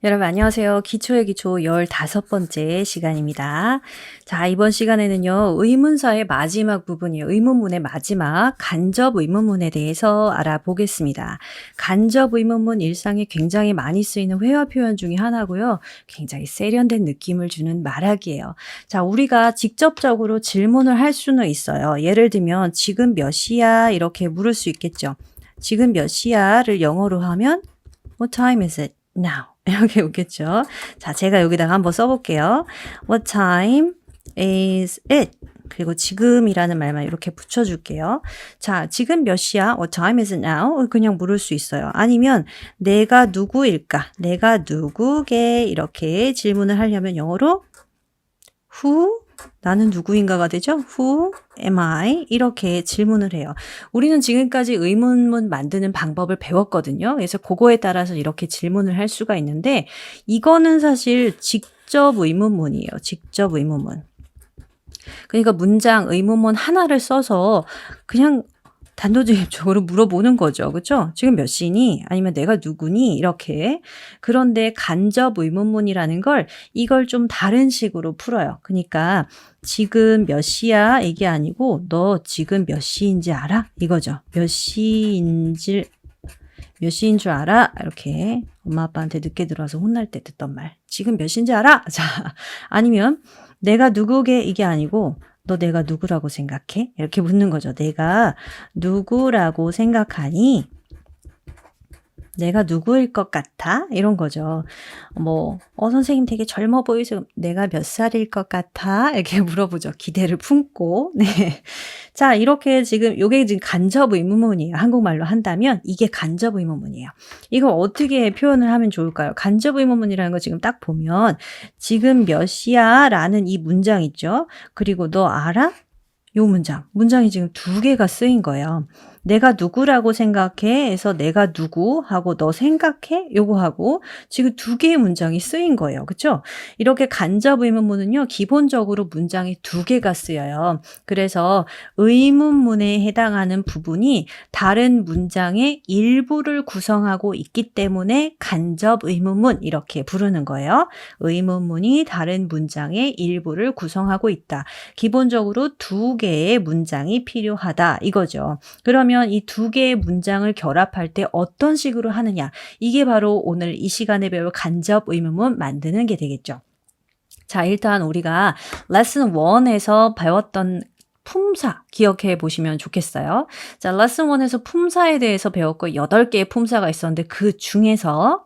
여러분 안녕하세요. 기초의 기초 15번째 시간입니다. 자, 이번 시간에는요. 의문사의 마지막 부분이에요. 의문문의 마지막 간접 의문문에 대해서 알아보겠습니다. 간접 의문문 일상에 굉장히 많이 쓰이는 회화 표현 중에 하나고요. 굉장히 세련된 느낌을 주는 말하기예요. 자, 우리가 직접적으로 질문을 할 수는 있어요. 예를 들면 지금 몇 시야? 이렇게 물을 수 있겠죠. 지금 몇 시야를 영어로 하면 What time is it now? 이렇게 오겠죠. 자, 제가 여기다가 한번 써볼게요. What time is it? 그리고 지금이라는 말만 이렇게 붙여줄게요. 자, 지금 몇 시야? What time is it now? 그냥 물을 수 있어요. 아니면 내가 누구일까? 내가 누구게? 이렇게 질문을 하려면 영어로 Who? 나는 누구인가가 되죠? Who am I? 이렇게 질문을 해요. 우리는 지금까지 의문문 만드는 방법을 배웠거든요. 그래서 그거에 따라서 이렇게 질문을 할 수가 있는데 이거는 사실 직접 의문문이에요. 직접 의문문. 그러니까 문장 의문문 하나를 써서 그냥 단도직입적으로 물어보는 거죠. 그렇죠? 지금 몇 시니? 아니면 내가 누구니? 이렇게. 그런데 간접 의문문이라는 걸 이걸 좀 다른 식으로 풀어요. 그러니까 지금 몇 시야? 이게 아니고 너 지금 몇 시인지 알아? 이거죠. 몇 시인 줄 알아? 이렇게 엄마 아빠한테 늦게 들어와서 혼날 때 듣던 말. 지금 몇 시인지 알아? 자, 아니면 내가 누구게? 이게 아니고 너 내가 누구라고 생각해? 이렇게 묻는 거죠. 내가 누구라고 생각하니? 내가 누구일 것 같아? 이런 거죠. 선생님 되게 젊어 보이세요. 내가 몇 살일 것 같아? 이렇게 물어보죠. 기대를 품고. 네. 자, 이렇게 요게 지금 간접 의문문이에요. 한국말로 한다면 이게 간접 의문문이에요. 이거 어떻게 표현을 하면 좋을까요? 간접 의문문이라는 거 지금 딱 보면 지금 몇 시야? 라는 이 문장 있죠. 그리고 너 알아? 요 문장이 지금 두 개가 쓰인 거예요. 내가 누구라고 생각해? 해서 내가 누구? 하고 너 생각해? 요거 하고 지금 두 개의 문장이 쓰인 거예요. 그쵸? 이렇게 간접 의문문은요. 기본적으로 문장이 두 개가 쓰여요. 그래서 의문문에 해당하는 부분이 다른 문장의 일부를 구성하고 있기 때문에 간접 의문문 이렇게 부르는 거예요. 의문문이 다른 문장의 일부를 구성하고 있다. 기본적으로 두 개의 문장이 필요하다 이거죠. 그러면 이 두 개의 문장을 결합할 때 어떤 식으로 하느냐 이게 바로 오늘 이 시간에 배울 간접 의문문 만드는 게 되겠죠. 자, 일단 우리가 레슨 1에서 배웠던 품사 기억해 보시면 좋겠어요. 자, 레슨 1에서 품사에 대해서 배웠고 8개의 품사가 있었는데 그 중에서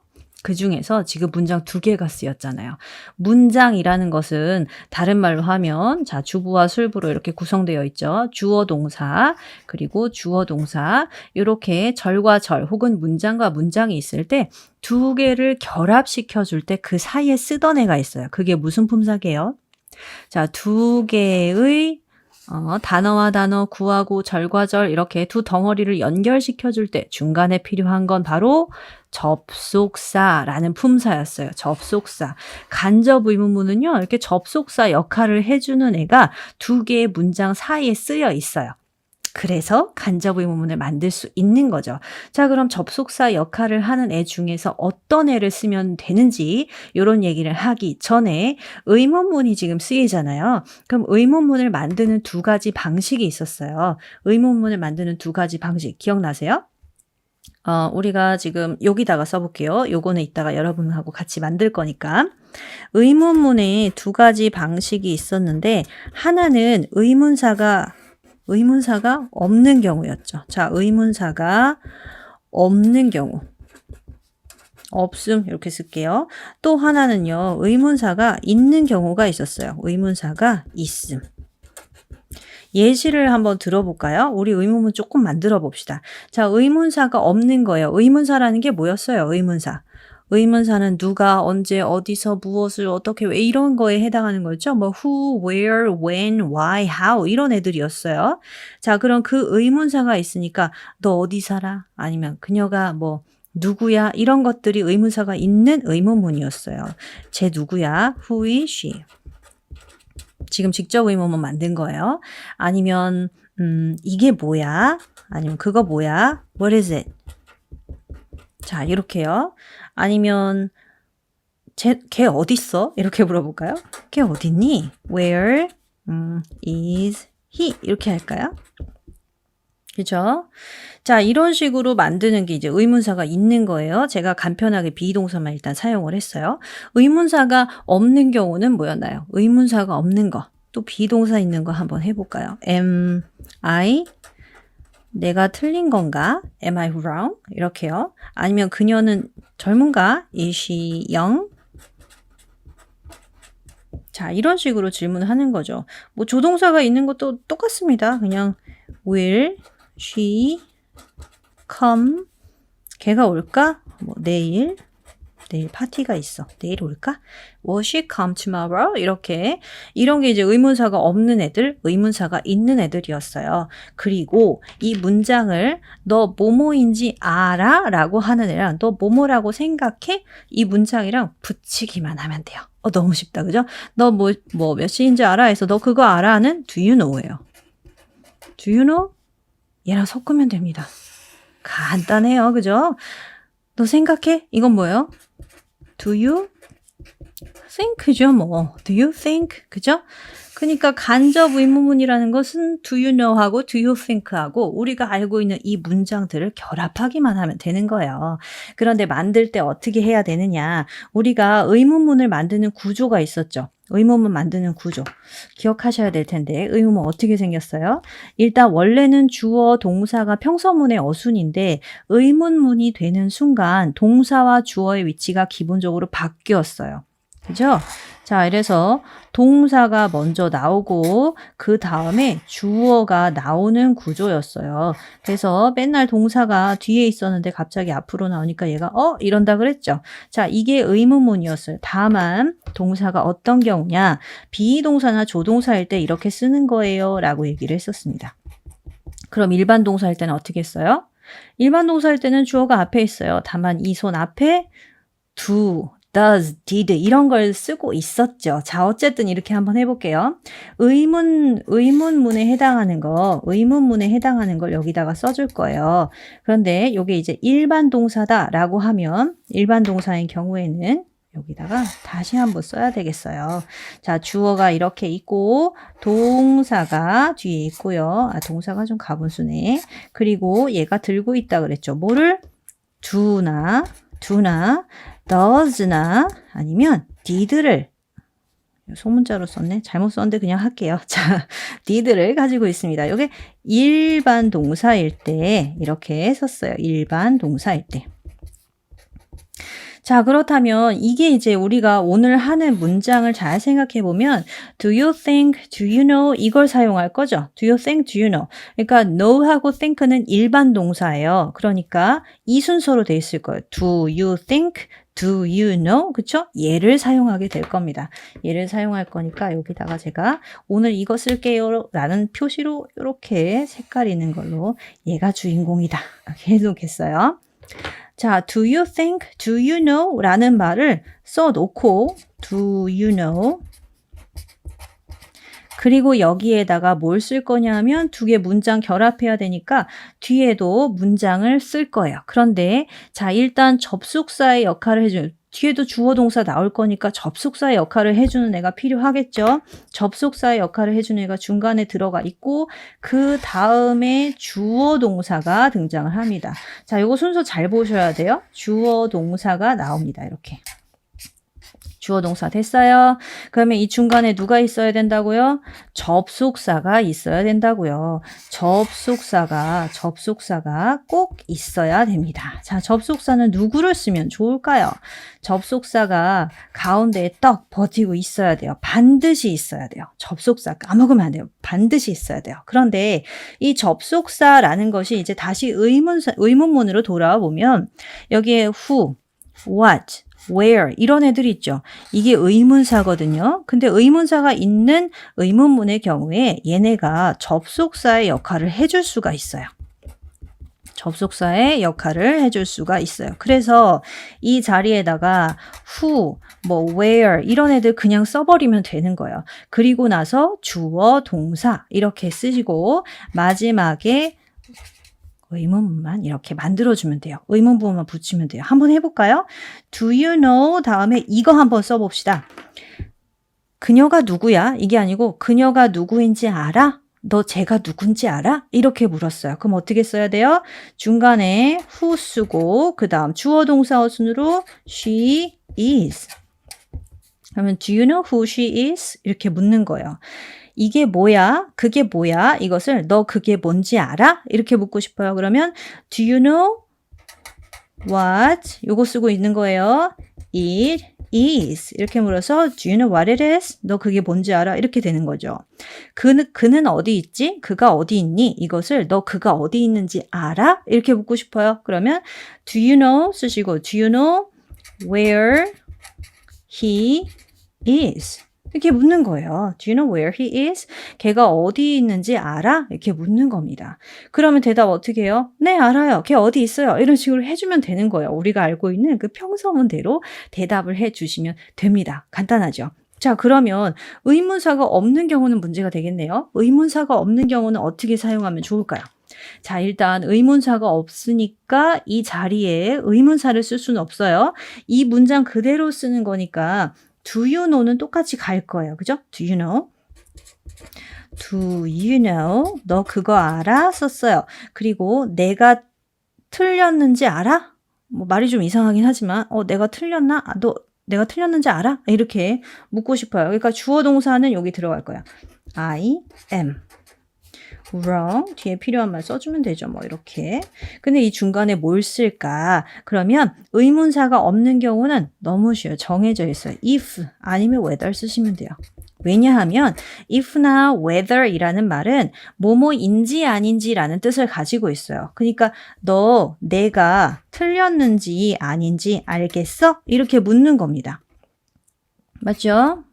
지금 문장 두 개가 쓰였잖아요. 문장이라는 것은 다른 말로 하면 자, 주부와 술부로 이렇게 구성되어 있죠. 주어 동사 그리고 주어 동사 이렇게 절과 절 혹은 문장과 문장이 있을 때 두 개를 결합시켜 줄 때 그 사이에 쓰던 애가 있어요. 그게 무슨 품사게요? 자, 두 개의 단어와 단어, 구하고 절과 절 이렇게 두 덩어리를 연결시켜 줄 때 중간에 필요한 건 바로 접속사라는 품사였어요. 접속사. 간접 의문문은요. 이렇게 접속사 역할을 해주는 애가 두 개의 문장 사이에 쓰여 있어요. 그래서 간접 의문문을 만들 수 있는 거죠. 자, 그럼 접속사 역할을 하는 애 중에서 어떤 애를 쓰면 되는지 이런 얘기를 하기 전에 의문문이 지금 쓰이잖아요. 그럼 의문문을 만드는 두 가지 방식이 있었어요. 의문문을 만드는 두 가지 방식 기억나세요? 우리가 지금 여기다가 써볼게요. 요거는 이따가 여러분하고 같이 만들 거니까. 의문문에 두 가지 방식이 있었는데 하나는 의문사가 없는 경우였죠. 자, 의문사가 없는 경우. 없음 이렇게 쓸게요. 또 하나는요. 의문사가 있는 경우가 있었어요. 의문사가 있음. 예시를 한번 들어볼까요? 우리 의문문 조금 만들어 봅시다. 자, 의문사가 없는 거예요. 의문사라는 게 뭐였어요? 의문사는 누가, 언제, 어디서, 무엇을, 어떻게, 왜 이런 거에 해당하는 거죠. who, where, when, why, how 이런 애들이었어요. 자, 그럼 그 의문사가 있으니까 너 어디 살아? 아니면 그녀가 누구야? 이런 것들이 의문사가 있는 의문문이었어요. 쟤 누구야? Who is she? 지금 직접 의문문 만든 거예요. 아니면 이게 뭐야? 아니면 그거 뭐야? What is it? 자, 이렇게요. 아니면 걔 어딨어? 이렇게 물어볼까요? 걔 어딨니? Where is he? 이렇게 할까요? 그죠? 자, 이런 식으로 만드는 게 이제 의문사가 있는 거예요. 제가 간편하게 비동사만 일단 사용을 했어요. 의문사가 없는 경우는 뭐였나요? 의문사가 없는 거. 또 비동사 있는 거 한번 해볼까요? Am I? 내가 틀린 건가? Am I wrong? 이렇게요. 아니면 그녀는 젊은가? Is she young? 자, 이런 식으로 질문을 하는 거죠. 뭐 조동사가 있는 것도 똑같습니다. 그냥 will she come? 걔가 올까? 뭐 내일 파티가 있어. 내일 올까? Will she come tomorrow? 이렇게 이런 게 이제 의문사가 없는 애들, 의문사가 있는 애들이었어요. 그리고 이 문장을 너 뭐뭐인지 알아? 라고 하는 애랑 너 뭐뭐라고 생각해? 이 문장이랑 붙이기만 하면 돼요. 너무 쉽다. 그죠? 너 몇 시인지 알아? 해서 너 그거 알아?는 do you know예요. do you know? 얘랑 섞으면 됩니다. 간단해요. 그죠? 너 생각해? 이건 뭐예요? Do you think죠, 뭐. Do you think? 그죠? 그러니까 간접 의문문이라는 것은 do you know하고 do you think하고 우리가 알고 있는 이 문장들을 결합하기만 하면 되는 거예요. 그런데 만들 때 어떻게 해야 되느냐? 우리가 의문문을 만드는 구조가 있었죠. 의문문 만드는 구조. 기억하셔야 될 텐데 의문문 어떻게 생겼어요? 일단 원래는 주어, 동사가 평서문의 어순인데 의문문이 되는 순간 동사와 주어의 위치가 기본적으로 바뀌었어요. 그죠? 자, 이래서 동사가 먼저 나오고 그 다음에 주어가 나오는 구조였어요. 그래서 맨날 동사가 뒤에 있었는데 갑자기 앞으로 나오니까 얘가 이런다 그랬죠. 자, 이게 의문문이었어요. 다만 동사가 어떤 경우냐? 비동사나 조동사일 때 이렇게 쓰는 거예요 라고 얘기를 했었습니다. 그럼 일반 동사일 때는 어떻게 써요? 일반 동사일 때는 주어가 앞에 있어요. 다만 이 손 앞에 do, does, did 이런 걸 쓰고 있었죠. 자, 어쨌든 이렇게 한번 해볼게요. 의문문에 해당하는 걸 여기다가 써줄 거예요. 그런데 이게 이제 일반 동사다라고 하면 일반 동사인 경우에는 여기다가 다시 한번 써야 되겠어요. 자, 주어가 이렇게 있고 동사가 뒤에 있고요. 동사가 좀 가분수네. 그리고 얘가 들고 있다 그랬죠. 뭐를? do나 does나 아니면 did를 소문자로 썼네. 잘못 썼는데 그냥 할게요. 자, did를 가지고 있습니다. 이게 일반 동사일 때 이렇게 썼어요. 일반 동사일 때. 자, 그렇다면 이게 이제 우리가 오늘 하는 문장을 잘 생각해 보면 do you think, do you know 이걸 사용할 거죠. do you think, do you know. 그러니까 know하고 think는 일반 동사예요. 그러니까 이 순서로 돼 있을 거예요. do you think, do you know? 그쵸? 얘를 사용하게 될 겁니다. 얘를 사용할 거니까 여기다가 제가 오늘 이거 쓸게요 라는 표시로 이렇게 색깔 있는 걸로 얘가 주인공이다. 이렇게 해놓겠어요. 자, do you think, do you know? 라는 말을 써놓고 do you know? 그리고 여기에다가 뭘 쓸 거냐면 두 개 문장 결합해야 되니까 뒤에도 문장을 쓸 거예요. 그런데 자, 일단 접속사의 역할을 해줘요. 뒤에도 주어 동사 나올 거니까 접속사의 역할을 해주는 애가 필요하겠죠. 접속사의 역할을 해주는 애가 중간에 들어가 있고 그 다음에 주어 동사가 등장을 합니다. 자, 이거 순서 잘 보셔야 돼요. 주어 동사가 나옵니다. 이렇게. 주어 동사 됐어요. 그러면 이 중간에 누가 있어야 된다고요? 접속사가 있어야 된다고요. 접속사가 꼭 있어야 됩니다. 자, 접속사는 누구를 쓰면 좋을까요? 접속사가 가운데에 떡 버티고 있어야 돼요. 반드시 있어야 돼요. 접속사 까먹으면 안 돼요. 반드시 있어야 돼요. 그런데 이 접속사라는 것이 이제 다시 의문문으로 돌아와 보면 여기에 who, what, where 이런 애들이 있죠. 이게 의문사거든요. 근데 의문사가 있는 의문문의 경우에 얘네가 접속사의 역할을 해줄 수가 있어요. 접속사의 역할을 해줄 수가 있어요. 그래서 이 자리에다가 who, where 이런 애들 그냥 써버리면 되는 거예요. 그리고 나서 주어, 동사 이렇게 쓰시고 마지막에 의문문만 이렇게 만들어주면 돼요. 의문부호만 붙이면 돼요. 한번 해볼까요? Do you know 다음에 이거 한번 써봅시다. 그녀가 누구야? 이게 아니고 그녀가 누구인지 알아? 너 쟤가 누군지 알아? 이렇게 물었어요. 그럼 어떻게 써야 돼요? 중간에 who 쓰고 그 다음 주어 동사 어순으로 she is. 그러면 do you know who she is? 이렇게 묻는 거예요. 이게 뭐야? 그게 뭐야? 이것을 너 그게 뭔지 알아? 이렇게 묻고 싶어요. 그러면 do you know what? 요거 쓰고 있는 거예요. It is. 이렇게 물어서 do you know what it is? 너 그게 뭔지 알아? 이렇게 되는 거죠. 그는 어디 있지? 그가 어디 있니? 이것을 너 그가 어디 있는지 알아? 이렇게 묻고 싶어요. 그러면 do you know 쓰시고 do you know where he is? 이렇게 묻는 거예요. Do you know where he is? 걔가 어디 있는지 알아? 이렇게 묻는 겁니다. 그러면 대답 어떻게 해요? 네, 알아요. 걔 어디 있어요? 이런 식으로 해주면 되는 거예요. 우리가 알고 있는 그 평서문대로 대답을 해주시면 됩니다. 간단하죠? 자, 그러면 의문사가 없는 경우는 문제가 되겠네요. 의문사가 없는 경우는 어떻게 사용하면 좋을까요? 자, 일단 의문사가 없으니까 이 자리에 의문사를 쓸 수는 없어요. 이 문장 그대로 쓰는 거니까 do you know는 똑같이 갈 거예요. 그죠? do you know? do you know? 너 그거 알아? 썼어요. 그리고 내가 틀렸는지 알아? 뭐 말이 좀 이상하긴 하지만 내가 틀렸나? 너 내가 틀렸는지 알아? 이렇게 묻고 싶어요. 그러니까 주어 동사는 여기 들어갈 거야. I am wrong. 뒤에 필요한 말 써주면 되죠. 뭐 이렇게. 근데 이 중간에 뭘 쓸까? 그러면 의문사가 없는 경우는 너무 쉬워요. 정해져 있어요. if 아니면 whether 쓰시면 돼요. 왜냐하면 if나 whether이라는 말은 뭐뭐인지 아닌지라는 뜻을 가지고 있어요. 그러니까 너 내가 틀렸는지 아닌지 알겠어? 이렇게 묻는 겁니다. 맞죠?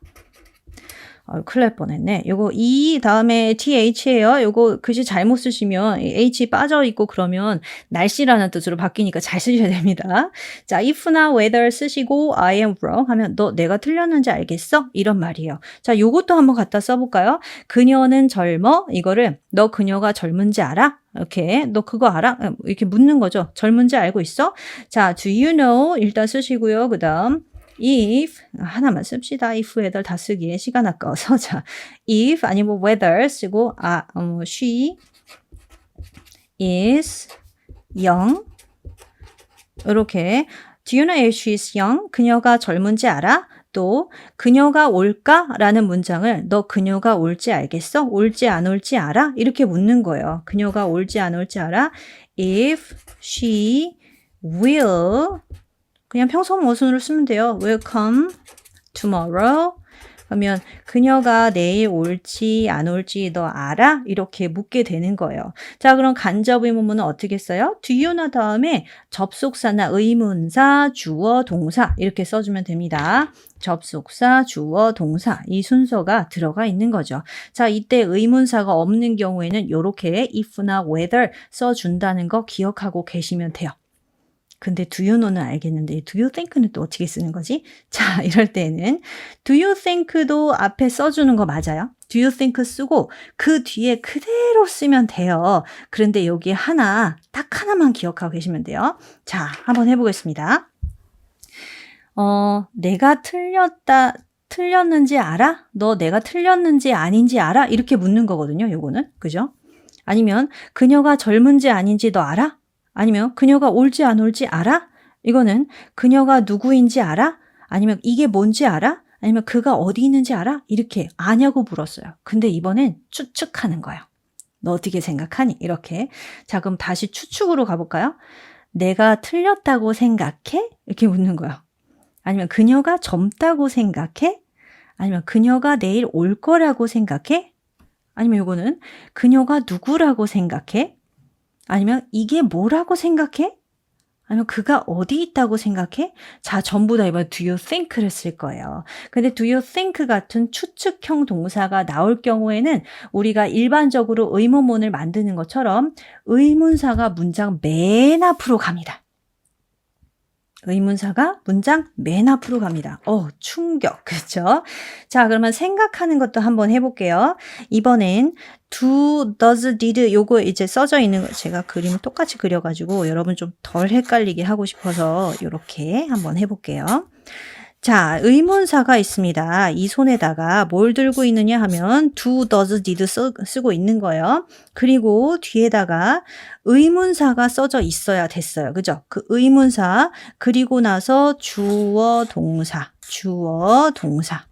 큰일 날 뻔했네. 요거 E 다음에 TH예요. 요거 글씨 잘못 쓰시면 H 빠져있고 그러면 날씨라는 뜻으로 바뀌니까 잘 쓰셔야 됩니다. 자, if나 whether 쓰시고 I am wrong 하면 너 내가 틀렸는지 알겠어? 이런 말이에요. 자, 요것도 한번 갖다 써볼까요? 그녀는 젊어? 이거를 너 그녀가 젊은지 알아? 이렇게 너 그거 알아? 이렇게 묻는 거죠. 젊은지 알고 있어? 자, do you know? 일단 쓰시고요. 그 다음 if 하나만 씁시다. if, whether 다 쓰기에 시간 아까워서 자, if 아니면 whether 쓰고 she is young 이렇게 do you know if she is young? 그녀가 젊은지 알아? 또 그녀가 올까? 라는 문장을 너 그녀가 올지 알겠어? 올지 안 올지 알아? 이렇게 묻는 거예요. 그녀가 올지 안 올지 알아? if she will 그냥 평소문 어순으로 쓰면 돼요. will come tomorrow. 그러면 그녀가 내일 올지 안 올지 너 알아? 이렇게 묻게 되는 거예요. 자, 그럼 간접 의문문은 어떻게 써요? do you know 다음에 접속사나 의문사, 주어, 동사 이렇게 써주면 됩니다. 접속사, 주어, 동사 이 순서가 들어가 있는 거죠. 자, 이때 의문사가 없는 경우에는 이렇게 if나 whether 써준다는 거 기억하고 계시면 돼요. 근데 do you know는 알겠는데 do you think는 또 어떻게 쓰는 거지? 자, 이럴 때는 do you think도 앞에 써주는 거 맞아요. do you think 쓰고 그 뒤에 그대로 쓰면 돼요. 그런데 여기 딱 하나만 기억하고 계시면 돼요. 자, 한번 해보겠습니다. 내가 틀렸는지 알아? 너 내가 틀렸는지 아닌지 알아? 이렇게 묻는 거거든요. 요거는. 그죠? 아니면 그녀가 젊은지 아닌지 너 알아? 아니면 그녀가 올지 안 올지 알아? 이거는 그녀가 누구인지 알아? 아니면 이게 뭔지 알아? 아니면 그가 어디 있는지 알아? 이렇게 아냐고 물었어요. 근데 이번엔 추측하는 거예요. 너 어떻게 생각하니? 이렇게. 자, 그럼 다시 추측으로 가볼까요? 내가 틀렸다고 생각해? 이렇게 묻는 거예요. 아니면 그녀가 젊다고 생각해? 아니면 그녀가 내일 올 거라고 생각해? 아니면 이거는 그녀가 누구라고 생각해? 아니면 이게 뭐라고 생각해? 아니면 그가 어디 있다고 생각해? 자, 전부 다 이번에 do you think를 쓸 거예요. 근데 do you think 같은 추측형 동사가 나올 경우에는 우리가 일반적으로 의문문을 만드는 것처럼 의문사가 문장 맨 앞으로 갑니다. 의문사가 문장 맨 앞으로 갑니다. 충격. 그렇죠? 자, 그러면 생각하는 것도 한번 해볼게요. 이번엔 do, does, did 요거 이제 써져 있는 거 제가 그림을 똑같이 그려가지고 여러분 좀 덜 헷갈리게 하고 싶어서 이렇게 한번 해볼게요. 자, 의문사가 있습니다. 이 손에다가 뭘 들고 있느냐 하면 do, does, did 쓰고 있는 거예요. 그리고 뒤에다가 의문사가 써져 있어야 됐어요. 그죠? 그 의문사 그리고 나서 주어, 동사, 주어, 동사.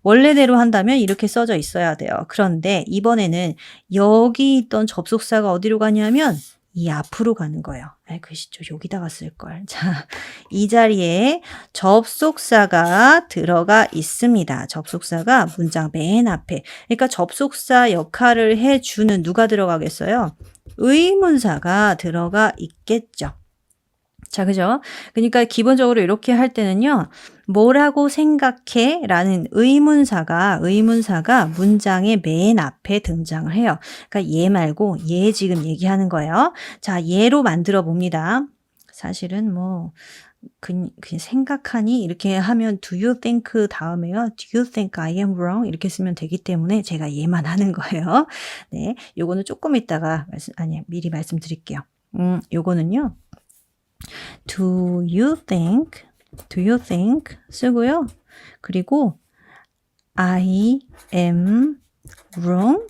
원래대로 한다면 이렇게 써져 있어야 돼요. 그런데 이번에는 여기 있던 접속사가 어디로 가냐면 이 앞으로 가는 거예요. 글씨죠. 여기다가 쓸걸. 자, 이 자리에 접속사가 들어가 있습니다. 접속사가 문장 맨 앞에. 그러니까 접속사 역할을 해주는 누가 들어가겠어요? 의문사가 들어가 있겠죠. 자, 그죠? 그러니까 기본적으로 이렇게 할 때는요. 뭐라고 생각해? 라는 의문사가 문장의 맨 앞에 등장을 해요. 그러니까 얘 말고 얘 지금 얘기하는 거예요. 자, 얘로 만들어 봅니다. 사실은 뭐 그냥 생각하니 이렇게 하면 do you think 다음에요. do you think I am wrong? 이렇게 쓰면 되기 때문에 제가 얘만 하는 거예요. 네, 요거는 조금 이따가 미리 말씀드릴게요. 요거는요. do you think 쓰고요. 그리고 I am wrong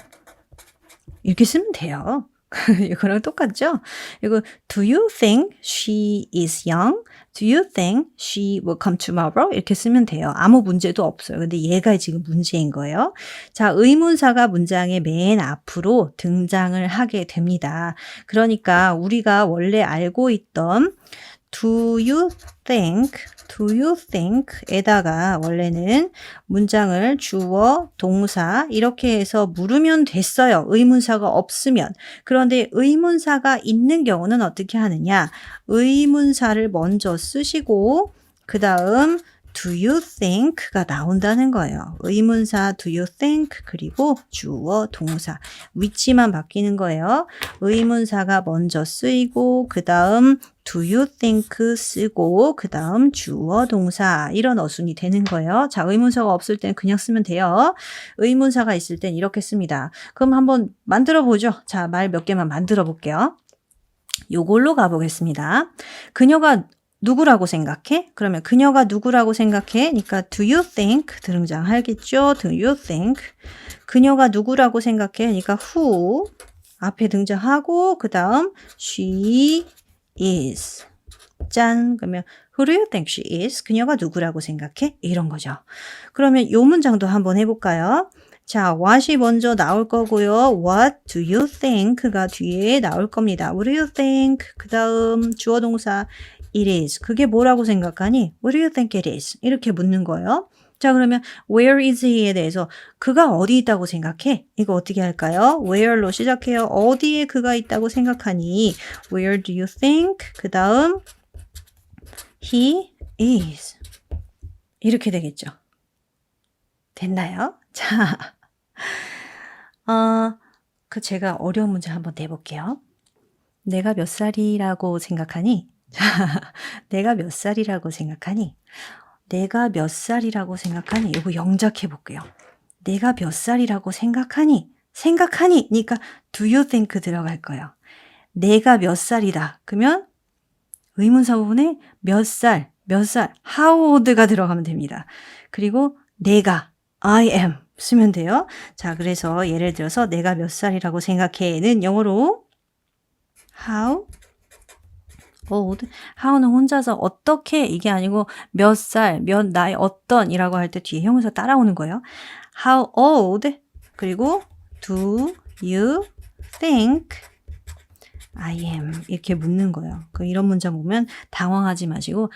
이렇게 쓰면 돼요. 이거랑 똑같죠? 이거 do you think she is young? Do you think she will come tomorrow? 이렇게 쓰면 돼요. 아무 문제도 없어요. 근데 얘가 지금 문제인 거예요. 자, 의문사가 문장의 맨 앞으로 등장을 하게 됩니다. 그러니까 우리가 원래 알고 있던 do you think 에다가 원래는 문장을 주어, 동사 이렇게 해서 물으면 됐어요. 의문사가 없으면. 그런데 의문사가 있는 경우는 어떻게 하느냐? 의문사를 먼저 쓰시고 그 다음 do you think가 나온다는 거예요. 의문사 do you think 그리고 주어, 동사 위치만 바뀌는 거예요. 의문사가 먼저 쓰이고 그 다음 do you think 쓰고 그 다음 주어, 동사 이런 어순이 되는 거예요. 자, 의문사가 없을 땐 그냥 쓰면 돼요. 의문사가 있을 땐 이렇게 씁니다. 그럼 한번 만들어 보죠. 자, 말 몇 개만 만들어 볼게요. 요걸로 가보겠습니다. 그녀가 누구라고 생각해? 그러면 그녀가 누구라고 생각해? 그러니까 do you think 등장하겠죠? do you think 그녀가 누구라고 생각해? 그러니까 who 앞에 등장하고 그 다음 she is 짠 그러면 who do you think she is? 그녀가 누구라고 생각해? 이런 거죠. 그러면 요 문장도 한번 해볼까요? 자, what이 먼저 나올 거고요. What do you think가 뒤에 나올 겁니다. What do you think? 그 다음 주어 동사 it is. 그게 뭐라고 생각하니? What do you think it is? 이렇게 묻는 거예요. 자, 그러면 where is he에 대해서 그가 어디 있다고 생각해? 이거 어떻게 할까요? where로 시작해요. 어디에 그가 있다고 생각하니? Where do you think? 그 다음 he is. 이렇게 되겠죠. 됐나요? 자, 제가 어려운 문제 한번 내볼게요. 내가 몇 살이라고 생각하니? 내가 몇 살이라고 생각하니? 내가 몇 살이라고 생각하니? 이거 영작해 볼게요. 내가 몇 살이라고 생각하니? 그러니까 do you think 들어갈 거예요. 내가 몇 살이다. 그러면 의문사 부분에 몇 살, how old가 들어가면 됩니다. 그리고 내가, I am 쓰면 돼요. 자, 그래서 예를 들어서 내가 몇 살이라고 생각해는 영어로 how old, how는 혼자서 어떻게 이게 아니고 몇 살, 몇 나이, 어떤 이라고 할 때 뒤에 형용사 따라오는 거예요. How old 그리고 do you think I am 이렇게 묻는 거예요. 이런 문장 보면 당황하지 마시고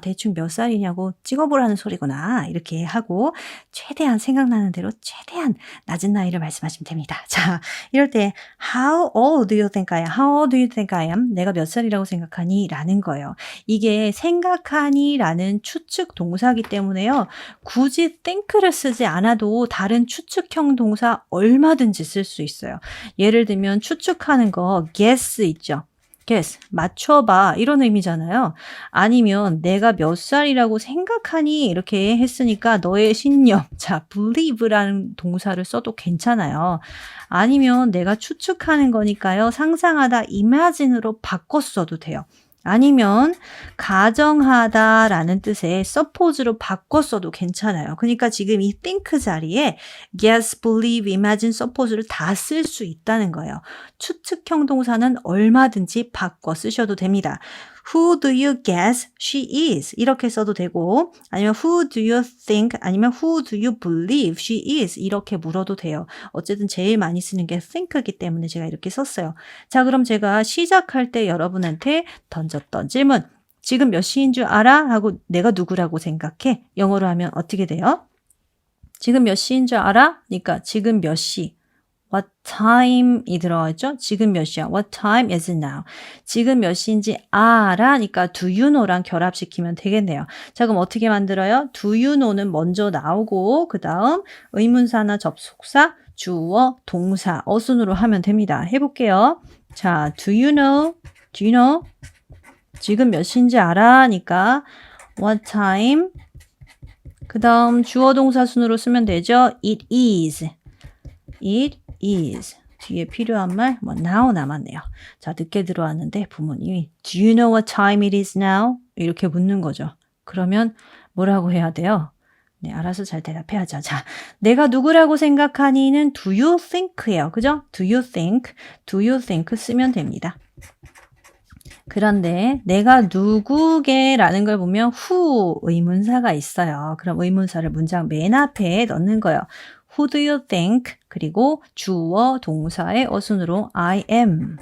대충 몇 살이냐고 찍어보라는 소리구나 이렇게 하고 최대한 생각나는 대로 최대한 낮은 나이를 말씀하시면 됩니다. 자, 이럴 때 How old do you think I am? How old do you think I am? 내가 몇 살이라고 생각하니? 라는 거예요. 이게 생각하니 라는 추측 동사기 때문에요. 굳이 think를 쓰지 않아도 다른 추측형 동사 얼마든지 쓸 수 있어요. 예를 들면 추측하는 거 guess 있죠. guess, 맞춰봐 이런 의미잖아요. 아니면 내가 몇 살이라고 생각하니 이렇게 했으니까 너의 신념, 자 believe라는 동사를 써도 괜찮아요. 아니면 내가 추측하는 거니까요. 상상하다 imagine으로 바꿨어도 돼요. 아니면 가정하다라는 뜻의 suppose로 바꿨어도 괜찮아요. 그러니까 지금 이 think 자리에 guess, believe, imagine, suppose를 다 쓸 수 있다는 거예요. 추측형 동사는 얼마든지 바꿔 쓰셔도 됩니다. Who do you guess she is? 이렇게 써도 되고 아니면 who do you think 아니면 who do you believe she is? 이렇게 물어도 돼요. 어쨌든 제일 많이 쓰는 게 think이기 때문에 제가 이렇게 썼어요. 자, 그럼 제가 시작할 때 여러분한테 던졌던 질문. 지금 몇 시인 줄 알아? 하고 내가 누구라고 생각해? 영어로 하면 어떻게 돼요? 지금 몇 시인 줄 알아? 그러니까 지금 몇 시? What time이 들어가죠? 지금 몇 시야? What time is it now? 지금 몇 시인지 알아니까 do you know랑 결합시키면 되겠네요. 자, 그럼 어떻게 만들어요? do you know는 먼저 나오고 그 다음 의문사나 접속사, 주어, 동사, 어순으로 하면 됩니다. 해볼게요. 자, do you know? Do you know? 지금 몇 시인지 알아니까 what time? 그 다음 주어 동사 순으로 쓰면 되죠. It is. It is. 뒤에 필요한 말, now 남았네요. 자, 늦게 들어왔는데 부모님이 Do you know what time it is now? 이렇게 묻는 거죠. 그러면 뭐라고 해야 돼요? 네, 알아서 잘 대답해야죠. 자, 내가 누구라고 생각하니는 do you think예요. 그죠? do you think, do you think 쓰면 됩니다. 그런데 내가 누구게라는 걸 보면 who 의문사가 있어요. 그럼 의문사를 문장 맨 앞에 넣는 거예요. Who do you think? 그리고 주어 동사의 어순으로 I am.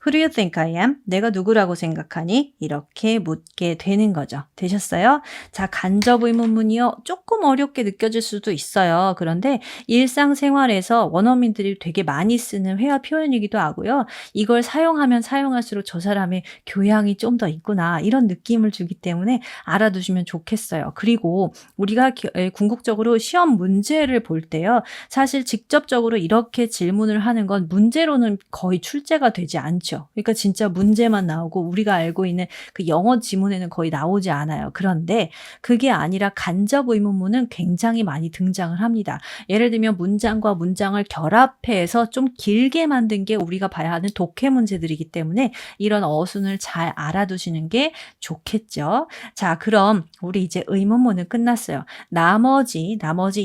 Who do you think I am? 내가 누구라고 생각하니? 이렇게 묻게 되는 거죠. 되셨어요? 자, 간접 의문문이요. 조금 어렵게 느껴질 수도 있어요. 그런데 일상생활에서 원어민들이 되게 많이 쓰는 회화 표현이기도 하고요. 이걸 사용하면 사용할수록 저 사람의 교양이 좀 더 있구나 이런 느낌을 주기 때문에 알아두시면 좋겠어요. 그리고 우리가 궁극적으로 시험 문제를 볼 때요. 사실 직접적으로 이렇게 질문을 하는 건 문제로는 거의 출제가 되지 않죠. 그러니까 진짜 문제만 나오고 우리가 알고 있는 그 영어 지문에는 거의 나오지 않아요. 그런데 그게 아니라 간접 의문문은 굉장히 많이 등장을 합니다. 예를 들면 문장과 문장을 결합해서 좀 길게 만든 게 우리가 봐야 하는 독해 문제들이기 때문에 이런 어순을 잘 알아두시는 게 좋겠죠. 자, 그럼 우리 이제 의문문은 끝났어요. 나머지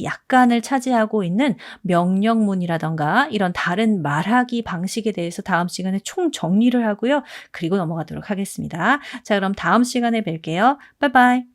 약간을 차지하고 있는 명령문이라던가 이런 다른 말하기 방식에 대해서 다음 시간에 총 정리를 하고요. 그리고 넘어가도록 하겠습니다. 자, 그럼 다음 시간에 뵐게요. 바이바이.